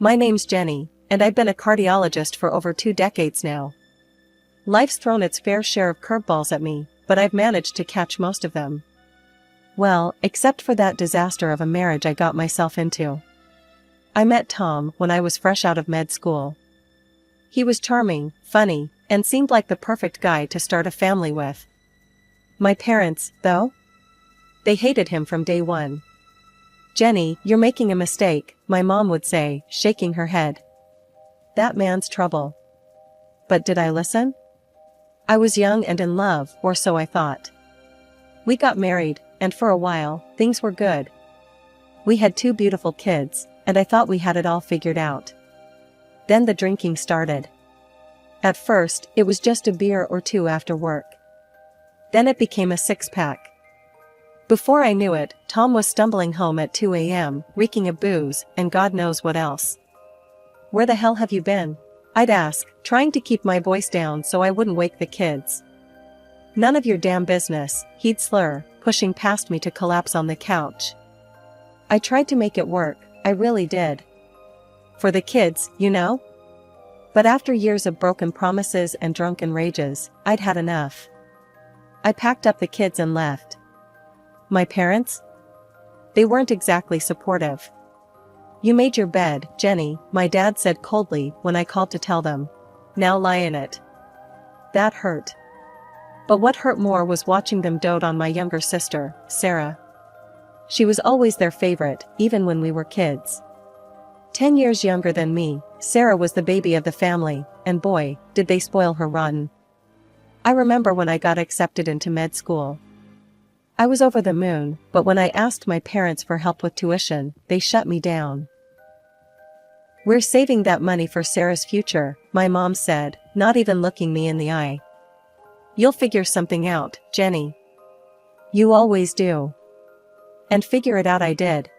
My name's Jenny, and I've been a cardiologist for over 2 decades now. Life's thrown its fair share of curveballs at me, but I've managed to catch most of them. Well, except for that disaster of a marriage I got myself into. I met Tom when I was fresh out of med school. He was charming, funny, and seemed like the perfect guy to start a family with. My parents, though? They hated him from day one. "Jenny, you're making a mistake," my mom would say, shaking her head. "That man's trouble." But did I listen? I was young and in love, or so I thought. We got married, and for a while, things were good. We had 2 beautiful kids, and I thought we had it all figured out. Then the drinking started. At first, it was just a beer or 2 after work. Then it became a 6-pack. Before I knew it, Tom was stumbling home at 2 a.m., reeking of booze, and God knows what else. "Where the hell have you been?" I'd ask, trying to keep my voice down so I wouldn't wake the kids. "None of your damn business," he'd slur, pushing past me to collapse on the couch. I tried to make it work, I really did. For the kids, you know? But after years of broken promises and drunken rages, I'd had enough. I packed up the kids and left. My parents? They weren't exactly supportive. "You made your bed, Jenny," my dad said coldly when I called to tell them. "Now lie in it." That hurt. But what hurt more was watching them dote on my younger sister, Sarah. She was always their favorite, even when we were kids. 10 years younger than me, Sarah was the baby of the family, and boy, did they spoil her rotten. I remember when I got accepted into med school. I was over the moon, but when I asked my parents for help with tuition, they shut me down. "We're saving that money for Sarah's future," my mom said, not even looking me in the eye. "You'll figure something out, Jenny. You always do." And figure it out I did.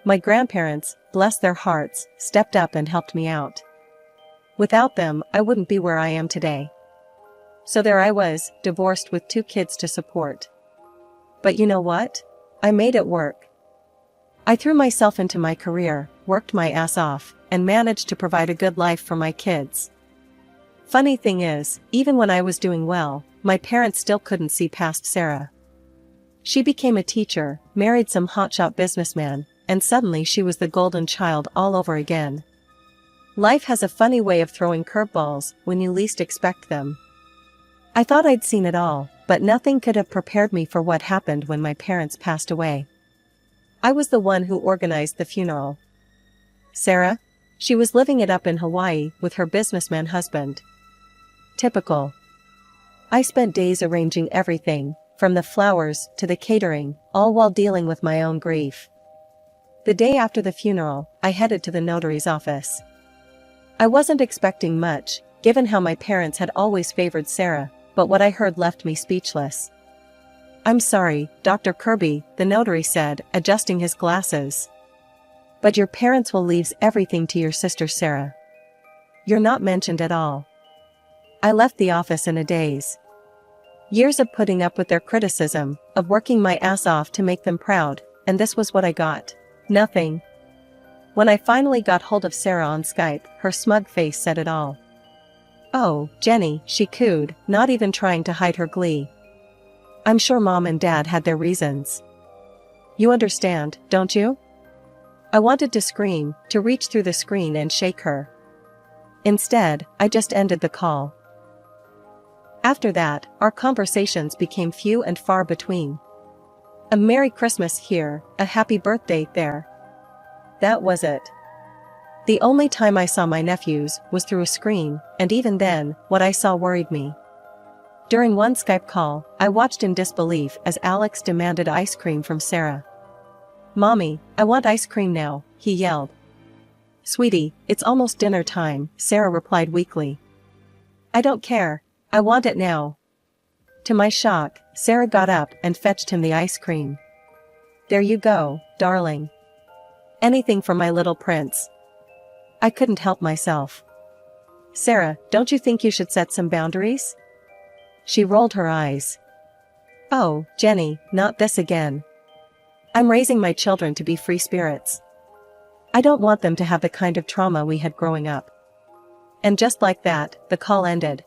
My grandparents, bless their hearts, stepped up and helped me out. Without them, I wouldn't be where I am today. So there I was, divorced with 2 kids to support. But you know what? I made it work. I threw myself into my career, worked my ass off, and managed to provide a good life for my kids. Funny thing is, even when I was doing well, my parents still couldn't see past Sarah. She became a teacher, married some hotshot businessman, and suddenly she was the golden child all over again. Life has a funny way of throwing curveballs when you least expect them. I thought I'd seen it all, but nothing could have prepared me for what happened when my parents passed away. I was the one who organized the funeral. Sarah? She was living it up in Hawaii with her businessman husband. Typical. I spent days arranging everything, from the flowers to the catering, all while dealing with my own grief. The day after the funeral, I headed to the notary's office. I wasn't expecting much, given how my parents had always favored Sarah, but what I heard left me speechless. "I'm sorry, Dr. Kirby," the notary said, adjusting his glasses. "But your parents will leave everything to your sister Sarah. You're not mentioned at all." I left the office in a daze. Years of putting up with their criticism, of working my ass off to make them proud, and this was what I got. Nothing. When I finally got hold of Sarah on Skype, her smug face said it all. "Oh, Jenny," she cooed, not even trying to hide her glee. "I'm sure Mom and Dad had their reasons. You understand, don't you?" I wanted to scream, to reach through the screen and shake her. Instead, I just ended the call. After that, our conversations became few and far between. A Merry Christmas here, a Happy Birthday there. That was it. The only time I saw my nephews was through a screen, and even then, what I saw worried me. During one Skype call, I watched in disbelief as Alex demanded ice cream from Sarah. "Mommy, I want ice cream now," he yelled. "Sweetie, it's almost dinner time," Sarah replied weakly. "I don't care. I want it now." To my shock, Sarah got up and fetched him the ice cream. "There you go, darling. Anything for my little prince." I couldn't help myself. "Sarah, don't you think you should set some boundaries?" She rolled her eyes. "Oh, Jenny, not this again. I'm raising my children to be free spirits." I don't want them to have the kind of trauma we had growing up. And just like that, the call ended.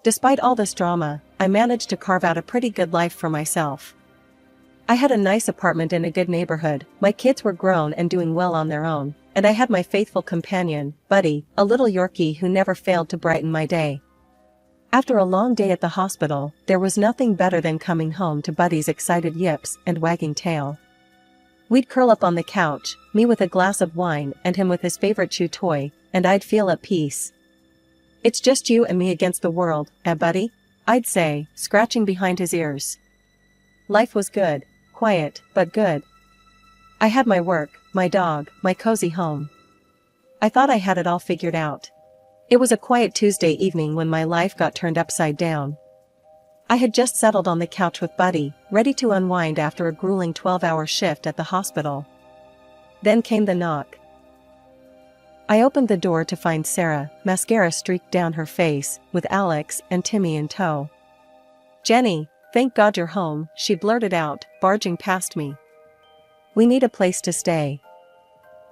Despite all this drama, I managed to carve out a pretty good life for myself. I had a nice apartment in a good neighborhood, my kids were grown and doing well on their own, and I had my faithful companion, Buddy, a little Yorkie who never failed to brighten my day. After a long day at the hospital, there was nothing better than coming home to Buddy's excited yips and wagging tail. We'd curl up on the couch, me with a glass of wine and him with his favorite chew toy, and I'd feel at peace. "It's just you and me against the world, eh, Buddy?" I'd say, scratching behind his ears. Life was good, quiet, but good. I had my work, my dog, my cozy home. I thought I had it all figured out. It was a quiet Tuesday evening when my life got turned upside down. I had just settled on the couch with Buddy, ready to unwind after a grueling 12-hour shift at the hospital. Then came the knock. I opened the door to find Sarah, mascara streaked down her face, with Alex and Timmy in tow. "Jenny, thank God you're home," she blurted out, barging past me. "We need a place to stay."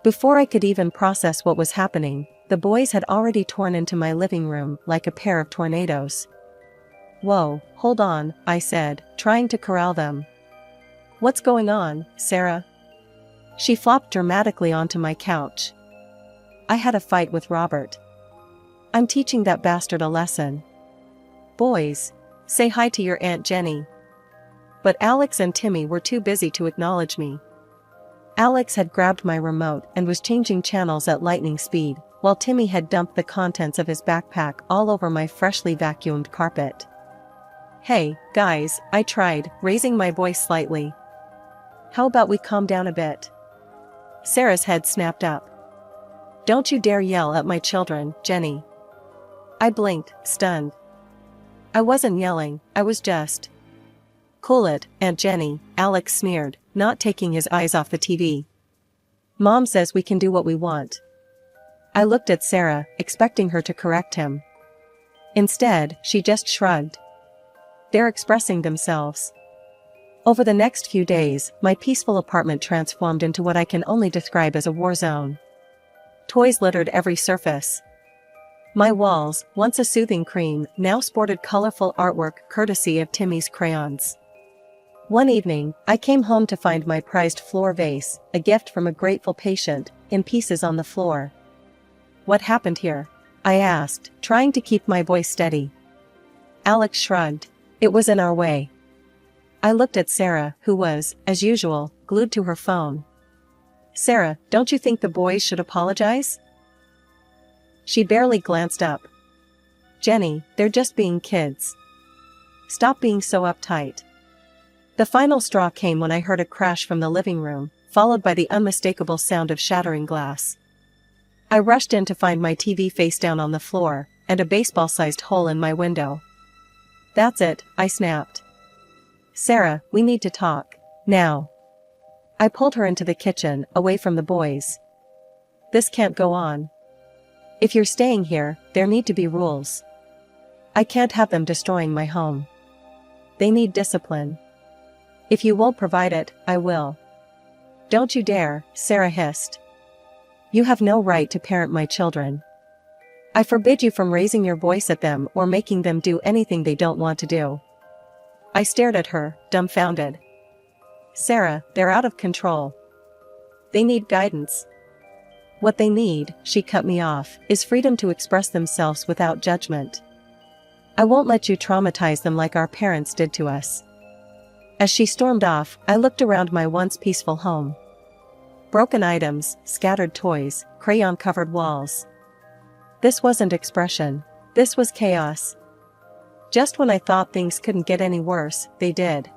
Before I could even process what was happening, the boys had already torn into my living room like a pair of tornadoes. "Whoa, hold on," I said, trying to corral them. "What's going on, Sarah?" She flopped dramatically onto my couch. "I had a fight with Robert. I'm teaching that bastard a lesson. Boys, say hi to your Aunt Jenny." But Alex and Timmy were too busy to acknowledge me. Alex had grabbed my remote and was changing channels at lightning speed, while Timmy had dumped the contents of his backpack all over my freshly vacuumed carpet. "Hey, guys," I tried, raising my voice slightly. "How about we calm down a bit?" Sarah's head snapped up. "Don't you dare yell at my children, Jenny." I blinked, stunned. I wasn't yelling, I was just. "Cool it, Aunt Jenny," Alex sneered, not taking his eyes off the TV. "Mom says we can do what we want." I looked at Sarah, expecting her to correct him. Instead, she just shrugged. "They're expressing themselves." Over the next few days, my peaceful apartment transformed into what I can only describe as a war zone. Toys littered every surface. My walls, once a soothing cream, now sported colorful artwork courtesy of Timmy's crayons. One evening, I came home to find my prized floor vase, a gift from a grateful patient, in pieces on the floor. "What happened here?" I asked, trying to keep my voice steady. Alex shrugged. "It was in our way." I looked at Sarah, who was, as usual, glued to her phone. "Sarah, don't you think the boys should apologize?" She barely glanced up. "Jenny, they're just being kids. Stop being so uptight." The final straw came when I heard a crash from the living room, followed by the unmistakable sound of shattering glass. I rushed in to find my TV face down on the floor, and a baseball-sized hole in my window. "That's it," I snapped. "Sarah, we need to talk. Now." I pulled her into the kitchen, away from the boys. "This can't go on. If you're staying here, there need to be rules. I can't have them destroying my home. They need discipline. If you won't provide it, I will." "Don't you dare," Sarah hissed. "You have no right to parent my children. I forbid you from raising your voice at them or making them do anything they don't want to do." I stared at her, dumbfounded. "Sarah, they're out of control. They need guidance." "What they need," she cut me off, "is freedom to express themselves without judgment. I won't let you traumatize them like our parents did to us." As she stormed off, I looked around my once peaceful home. Broken items, scattered toys, crayon-covered walls. This wasn't expression. This was chaos. Just when I thought things couldn't get any worse, they did.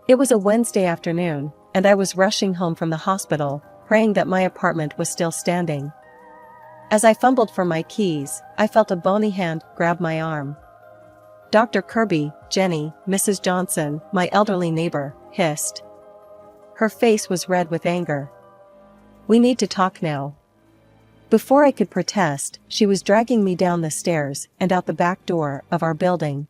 It was a Wednesday afternoon, and I was rushing home from the hospital, praying that my apartment was still standing. As I fumbled for my keys, I felt a bony hand grab my arm. "Dr. Kirby," Jenny, Mrs. Johnson, my elderly neighbor, hissed. Her face was red with anger. "We need to talk now." Before I could protest, she was dragging me down the stairs and out the back door of our building.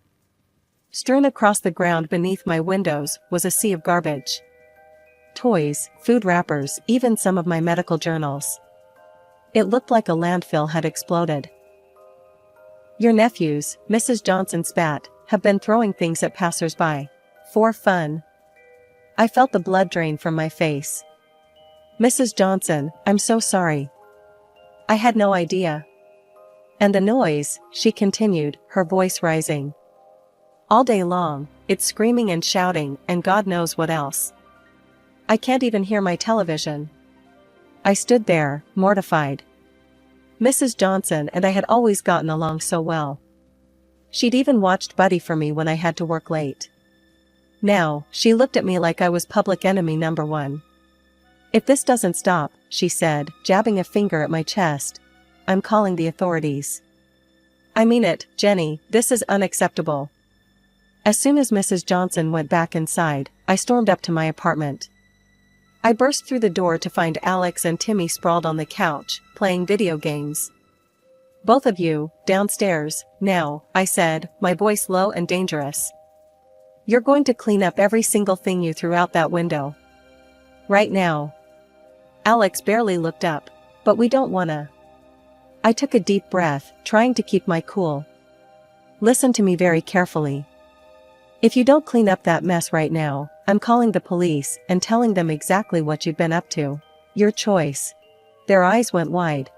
Strewn across the ground beneath my windows was a sea of garbage. toys, food wrappers, even some of my medical journals. It looked like a landfill had exploded. Your nephews, Mrs. Johnson spat, have been throwing things at passers-by. For fun. I felt the blood drain from my face. Mrs. Johnson, I'm so sorry. I had no idea. And the noise, she continued, her voice rising. All day long, it's screaming and shouting and God knows what else. I can't even hear my television. I stood there, mortified. Mrs. Johnson and I had always gotten along so well. She'd even watched Buddy for me when I had to work late. Now, she looked at me like I was public enemy number one. If this doesn't stop, she said, jabbing a finger at my chest, I'm calling the authorities. I mean it, Jenny, this is unacceptable. As soon as Mrs. Johnson went back inside, I stormed up to my apartment. I burst through the door to find Alex and Timmy sprawled on the couch, playing video games. Both of you, downstairs, now, I said, my voice low and dangerous. You're going to clean up every single thing you threw out that window. Right now. Alex barely looked up, but we don't wanna. I took a deep breath, trying to keep my cool. Listen to me very carefully. If you don't clean up that mess right now, I'm calling the police and telling them exactly what you've been up to. Your choice. Their eyes went wide.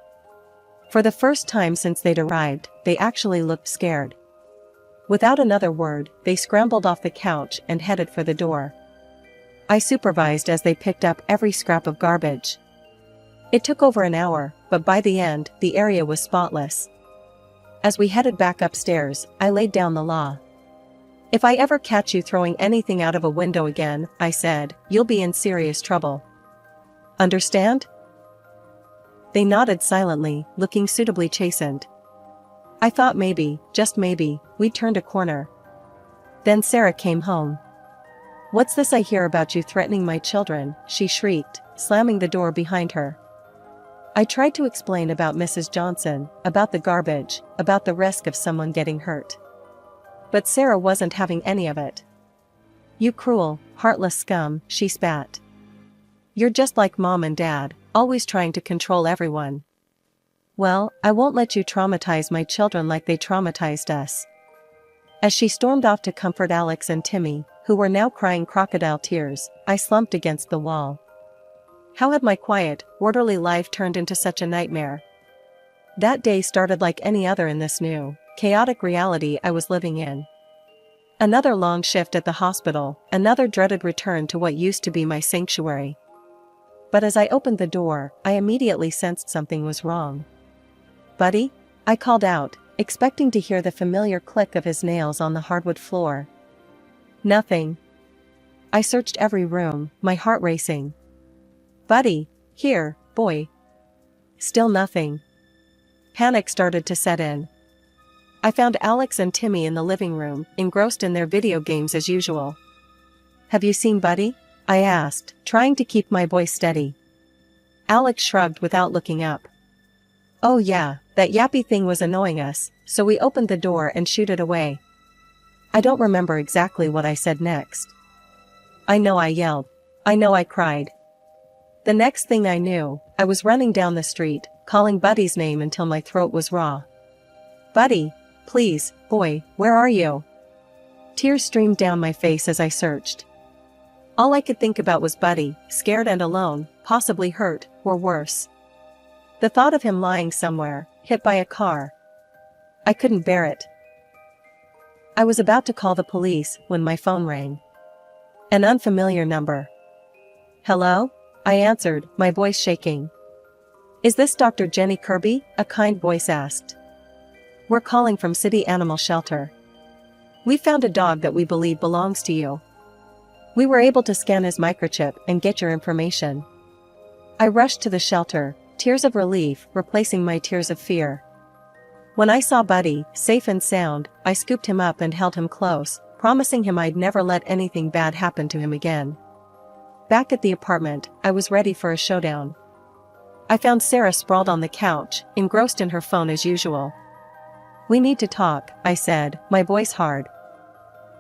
For the first time since they'd arrived, they actually looked scared. Without another word, they scrambled off the couch and headed for the door. I supervised as they picked up every scrap of garbage. It took over an hour, but by the end, the area was spotless. As we headed back upstairs, I laid down the law. If I ever catch you throwing anything out of a window again, I said, you'll be in serious trouble. Understand? They nodded silently, looking suitably chastened. I thought maybe, just maybe, we'd turned a corner. Then Sarah came home. What's this I hear about you threatening my children? She shrieked, slamming the door behind her. I tried to explain about Mrs. Johnson, about the garbage, about the risk of someone getting hurt. But Sarah wasn't having any of it. You cruel, heartless scum, she spat. You're just like Mom and Dad, always trying to control everyone. Well, I won't let you traumatize my children like they traumatized us. As she stormed off to comfort Alex and Timmy, who were now crying crocodile tears, I slumped against the wall. How had my quiet, orderly life turned into such a nightmare? That day started like any other in this new, chaotic reality I was living in. Another long shift at the hospital, another dreaded return to what used to be my sanctuary. But as I opened the door, I immediately sensed something was wrong. Buddy? I called out, expecting to hear the familiar click of his nails on the hardwood floor. Nothing. I searched every room, my heart racing. Buddy, here, boy. Still nothing. Panic started to set in. I found Alex and Timmy in the living room, engrossed in their video games as usual. Have you seen Buddy? I asked, trying to keep my voice steady. Alex shrugged without looking up. Oh yeah, that yappy thing was annoying us, so we opened the door and shooed it away. I don't remember exactly what I said next. I know I yelled. I know I cried. The next thing I knew, I was running down the street, calling Buddy's name until my throat was raw. Buddy, please, boy, where are you? Tears streamed down my face as I searched. All I could think about was Buddy, scared and alone, possibly hurt, or worse. The thought of him lying somewhere, hit by a car. I couldn't bear it. I was about to call the police when my phone rang. An unfamiliar number. Hello? I answered, my voice shaking. Is this Dr. Jenny Kirby? A kind voice asked. We're calling from City Animal Shelter. We found a dog that we believe belongs to you. We were able to scan his microchip and get your information. I rushed to the shelter, tears of relief replacing my tears of fear. When I saw Buddy, safe and sound, I scooped him up and held him close, promising him I'd never let anything bad happen to him again. Back at the apartment, I was ready for a showdown. I found Sarah sprawled on the couch, engrossed in her phone as usual. We need to talk, I said, my voice hard.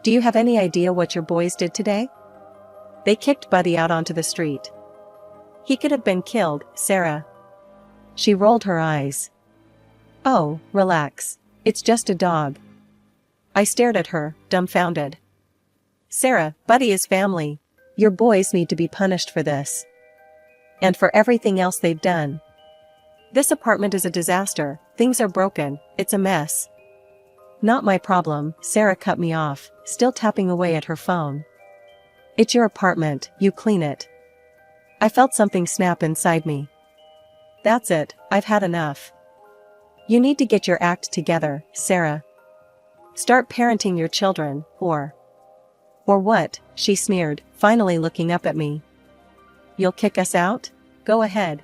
Do you have any idea what your boys did today? They kicked Buddy out onto the street. He could have been killed, Sarah. She rolled her eyes. Oh, relax. It's just a dog. I stared at her, dumbfounded. Sarah, Buddy is family. Your boys need to be punished for this. And for everything else they've done. This apartment is a disaster, things are broken, it's a mess. Not my problem, Sarah cut me off, still tapping away at her phone. It's your apartment, you clean it. I felt something snap inside me. That's it, I've had enough. You need to get your act together, Sarah. Start parenting your children, or what? She sneered, finally looking up at me. You'll kick us out? Go ahead.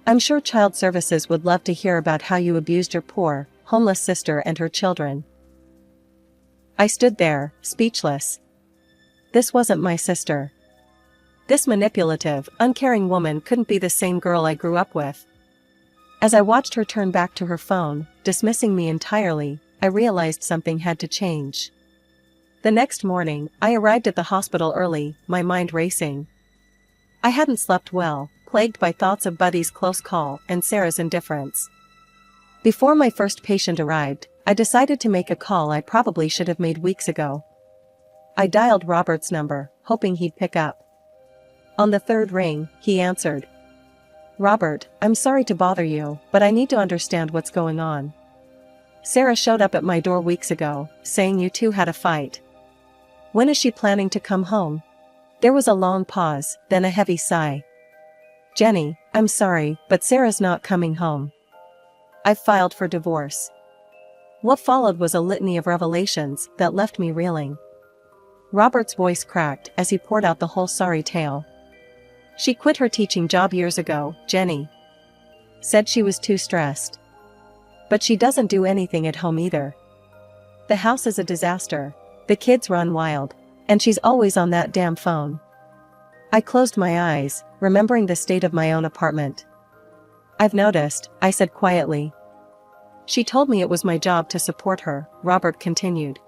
I'm sure Child Services would love to hear about how you abused your poor, homeless sister and her children. I stood there, speechless. This wasn't my sister. This manipulative, uncaring woman couldn't be the same girl I grew up with. As I watched her turn back to her phone, dismissing me entirely, I realized something had to change. The next morning, I arrived at the hospital early, my mind racing. I hadn't slept well, plagued by thoughts of Buddy's close call and Sarah's indifference. Before my first patient arrived, I decided to make a call I probably should have made weeks ago. I dialed Robert's number, hoping he'd pick up. On the third ring, he answered. Robert, I'm sorry to bother you, but I need to understand what's going on. Sarah showed up at my door weeks ago, saying you two had a fight. When is she planning to come home? There was a long pause, then a heavy sigh. Jenny, I'm sorry, but Sarah's not coming home. I've filed for divorce. What followed was a litany of revelations that left me reeling. Robert's voice cracked as he poured out the whole sorry tale. She quit her teaching job years ago, Jenny. Said she was too stressed. But she doesn't do anything at home either. The house is a disaster. The kids run wild. And she's always on that damn phone. I closed my eyes, remembering the state of my own apartment. I've noticed, I said quietly. She told me it was my job to support her, Robert continued.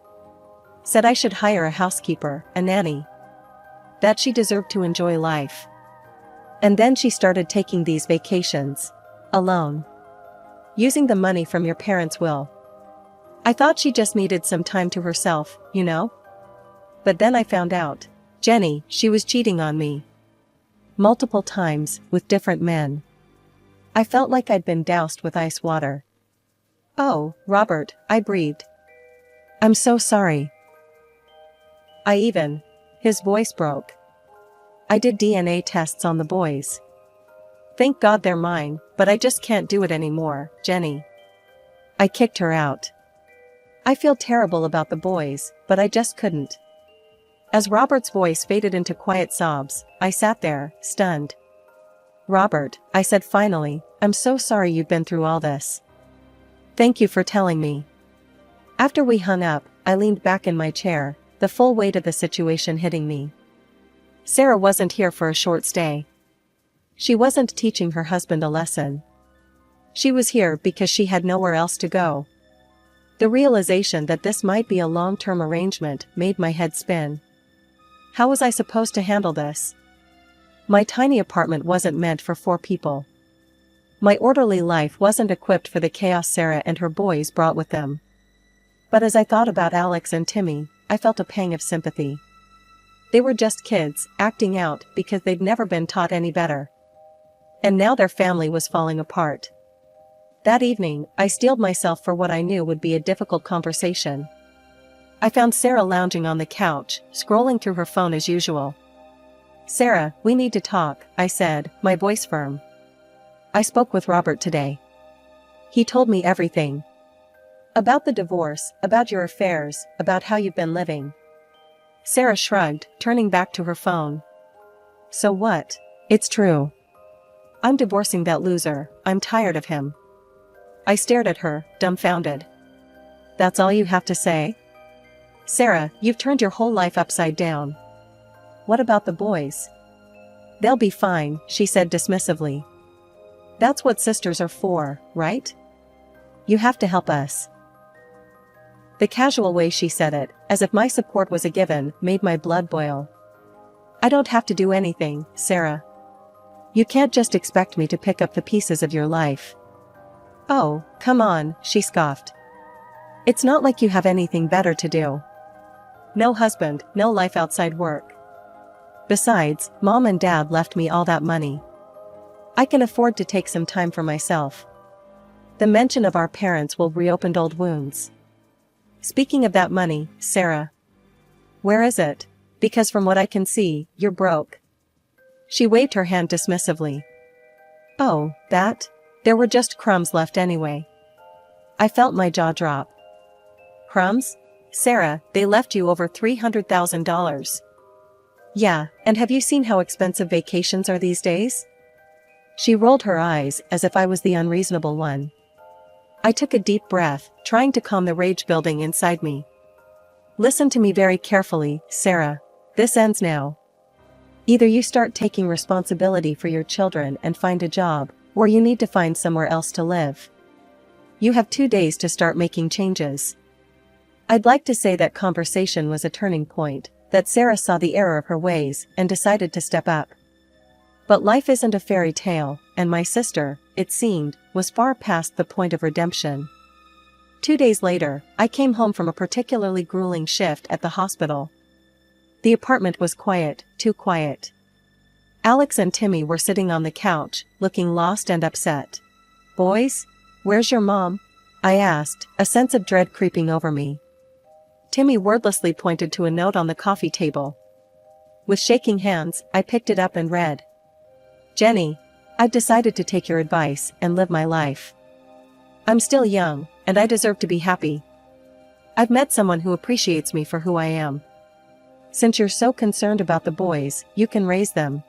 Said I should hire a housekeeper, a nanny. That she deserved to enjoy life. And then she started taking these vacations. Alone. Using the money from your parents' will. I thought she just needed some time to herself, you know? But then I found out. Jenny, she was cheating on me. Multiple times, with different men. I felt like I'd been doused with ice water. Oh, Robert, I breathed. I'm so sorry. His voice broke. I did DNA tests on the boys. Thank God they're mine, but I just can't do it anymore, Jenny. I kicked her out. I feel terrible about the boys, but I just couldn't. As Robert's voice faded into quiet sobs, I sat there, stunned. Robert, I said finally, I'm so sorry you've been through all this. Thank you for telling me. After we hung up, I leaned back in my chair, the full weight of the situation hitting me. Sarah wasn't here for a short stay. She wasn't teaching her husband a lesson. She was here because she had nowhere else to go. The realization that this might be a long-term arrangement made my head spin. How was I supposed to handle this? My tiny apartment wasn't meant for 4 people. My orderly life wasn't equipped for the chaos Sarah and her boys brought with them. But as I thought about Alex and Timmy, I felt a pang of sympathy. They were just kids, acting out because they'd never been taught any better. And now their family was falling apart. That evening, I steeled myself for what I knew would be a difficult conversation. I found Sarah lounging on the couch, scrolling through her phone as usual. Sarah, we need to talk, I said, my voice firm. I spoke with Robert today. He told me everything. About the divorce, about your affairs, about how you've been living. Sarah shrugged, turning back to her phone. So what? It's true. I'm divorcing that loser, I'm tired of him. I stared at her, dumbfounded. That's all you have to say? Sarah, you've turned your whole life upside down. What about the boys? They'll be fine, she said dismissively. That's what sisters are for, right? You have to help us. The casual way she said it, as if my support was a given, made my blood boil. I don't have to do anything, Sarah. You can't just expect me to pick up the pieces of your life. Oh, come on, she scoffed. It's not like you have anything better to do. No husband, no life outside work. Besides, Mom and Dad left me all that money. I can afford to take some time for myself. The mention of our parents will reopen old wounds. Speaking of that money, Sarah. Where is it? Because from what I can see, you're broke. She waved her hand dismissively. Oh, that? There were just crumbs left anyway. I felt my jaw drop. Crumbs? Sarah, they left you over $300,000. Yeah, and have you seen how expensive vacations are these days? She rolled her eyes as if I was the unreasonable one. I took a deep breath, trying to calm the rage building inside me. Listen to me very carefully, Sarah. This ends now. Either you start taking responsibility for your children and find a job, or you need to find somewhere else to live. You have 2 days to start making changes. I'd like to say that conversation was a turning point, that Sarah saw the error of her ways and decided to step up. But life isn't a fairy tale, and my sister, it seemed, was far past the point of redemption. 2 days later, I came home from a particularly grueling shift at the hospital. The apartment was quiet, too quiet. Alex and Timmy were sitting on the couch, looking lost and upset. Boys? Where's your mom? I asked, a sense of dread creeping over me. Timmy wordlessly pointed to a note on the coffee table. With shaking hands, I picked it up and read. Jenny, I've decided to take your advice and live my life. I'm still young, and I deserve to be happy. I've met someone who appreciates me for who I am. Since you're so concerned about the boys, you can raise them.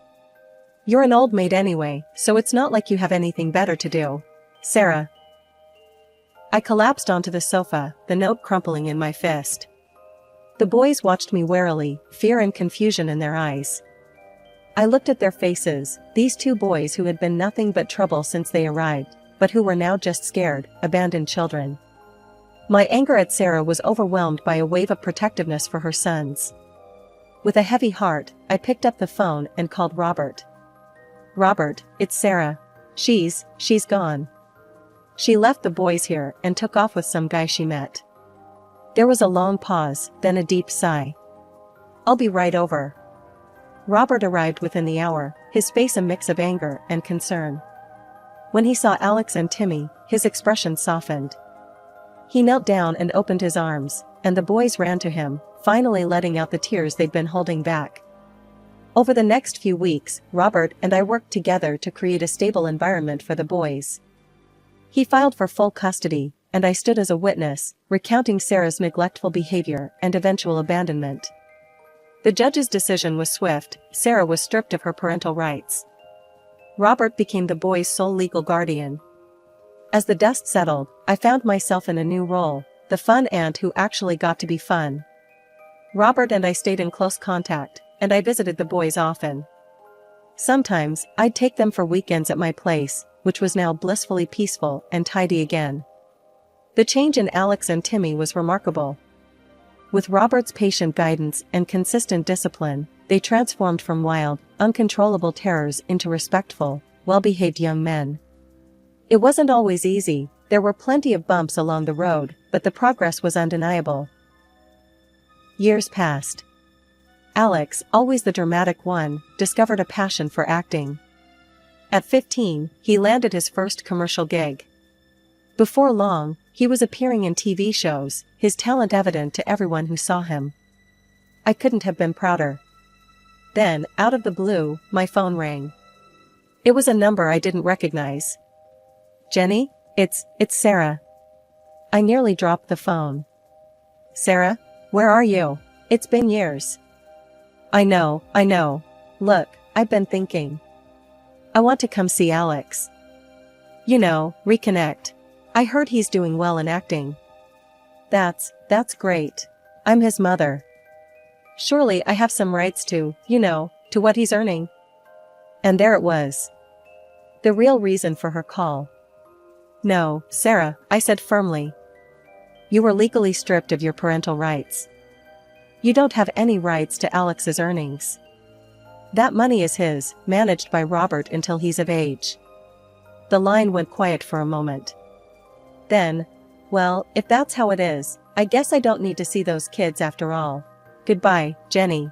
You're an old maid anyway, so it's not like you have anything better to do. Sarah. I collapsed onto the sofa, the note crumpling in my fist. The boys watched me warily, fear and confusion in their eyes. I looked at their faces, these 2 boys who had been nothing but trouble since they arrived, but who were now just scared, abandoned children. My anger at Sarah was overwhelmed by a wave of protectiveness for her sons. With a heavy heart, I picked up the phone and called Robert. Robert, it's Sarah. She's gone. She left the boys here and took off with some guy she met. There was a long pause, then a deep sigh. I'll be right over. Robert arrived within the hour, his face a mix of anger and concern. When he saw Alex and Timmy, his expression softened. He knelt down and opened his arms, and the boys ran to him, finally letting out the tears they'd been holding back. Over the next few weeks, Robert and I worked together to create a stable environment for the boys. He filed for full custody, and I stood as a witness, recounting Sarah's neglectful behavior and eventual abandonment. The judge's decision was swift. Sarah was stripped of her parental rights. Robert became the boys' sole legal guardian. As the dust settled, I found myself in a new role, the fun aunt who actually got to be fun. Robert and I stayed in close contact, and I visited the boys often. Sometimes, I'd take them for weekends at my place, which was now blissfully peaceful and tidy again. The change in Alex and Timmy was remarkable. With Robert's patient guidance and consistent discipline, they transformed from wild, uncontrollable terrors into respectful, well-behaved young men. It wasn't always easy, there were plenty of bumps along the road, but the progress was undeniable. Years passed. Alex, always the dramatic one, discovered a passion for acting. At 15, he landed his first commercial gig. Before long, he was appearing in TV shows, his talent evident to everyone who saw him. I couldn't have been prouder. Then, out of the blue, my phone rang. It was a number I didn't recognize. Jenny? It's Sarah. I nearly dropped the phone. Sarah? Where are you? It's been years. I know. Look, I've been thinking. I want to come see Alex. You know, reconnect. I heard he's doing well in acting. That's great. I'm his mother. Surely I have some rights to what he's earning. And there it was. The real reason for her call. No, Sarah, I said firmly. You were legally stripped of your parental rights. You don't have any rights to Alex's earnings. That money is his, managed by Robert until he's of age. The line went quiet for a moment. Then, well, if that's how it is, I guess I don't need to see those kids after all. Goodbye, Jenny.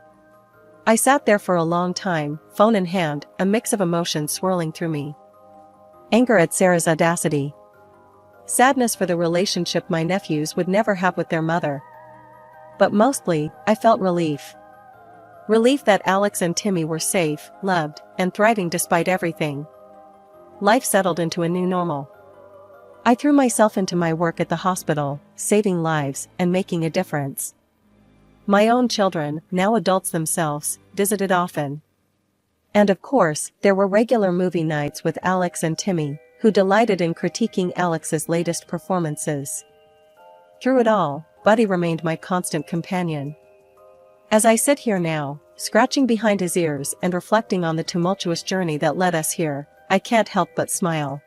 I sat there for a long time, phone in hand, a mix of emotions swirling through me. Anger at Sarah's audacity. Sadness for the relationship my nephews would never have with their mother. But mostly, I felt relief. Relief that Alex and Timmy were safe, loved, and thriving despite everything. Life settled into a new normal. I threw myself into my work at the hospital, saving lives and making a difference. My own children, now adults themselves, visited often. And of course, there were regular movie nights with Alex and Timmy, who delighted in critiquing Alex's latest performances. Through it all, Buddy remained my constant companion. As I sit here now, scratching behind his ears and reflecting on the tumultuous journey that led us here, I can't help but smile.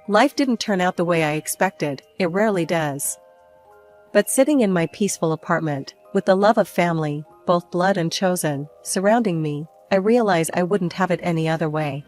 Life didn't turn out the way I expected, it rarely does. But sitting in my peaceful apartment, with the love of family, both blood and chosen, surrounding me, I realize I wouldn't have it any other way.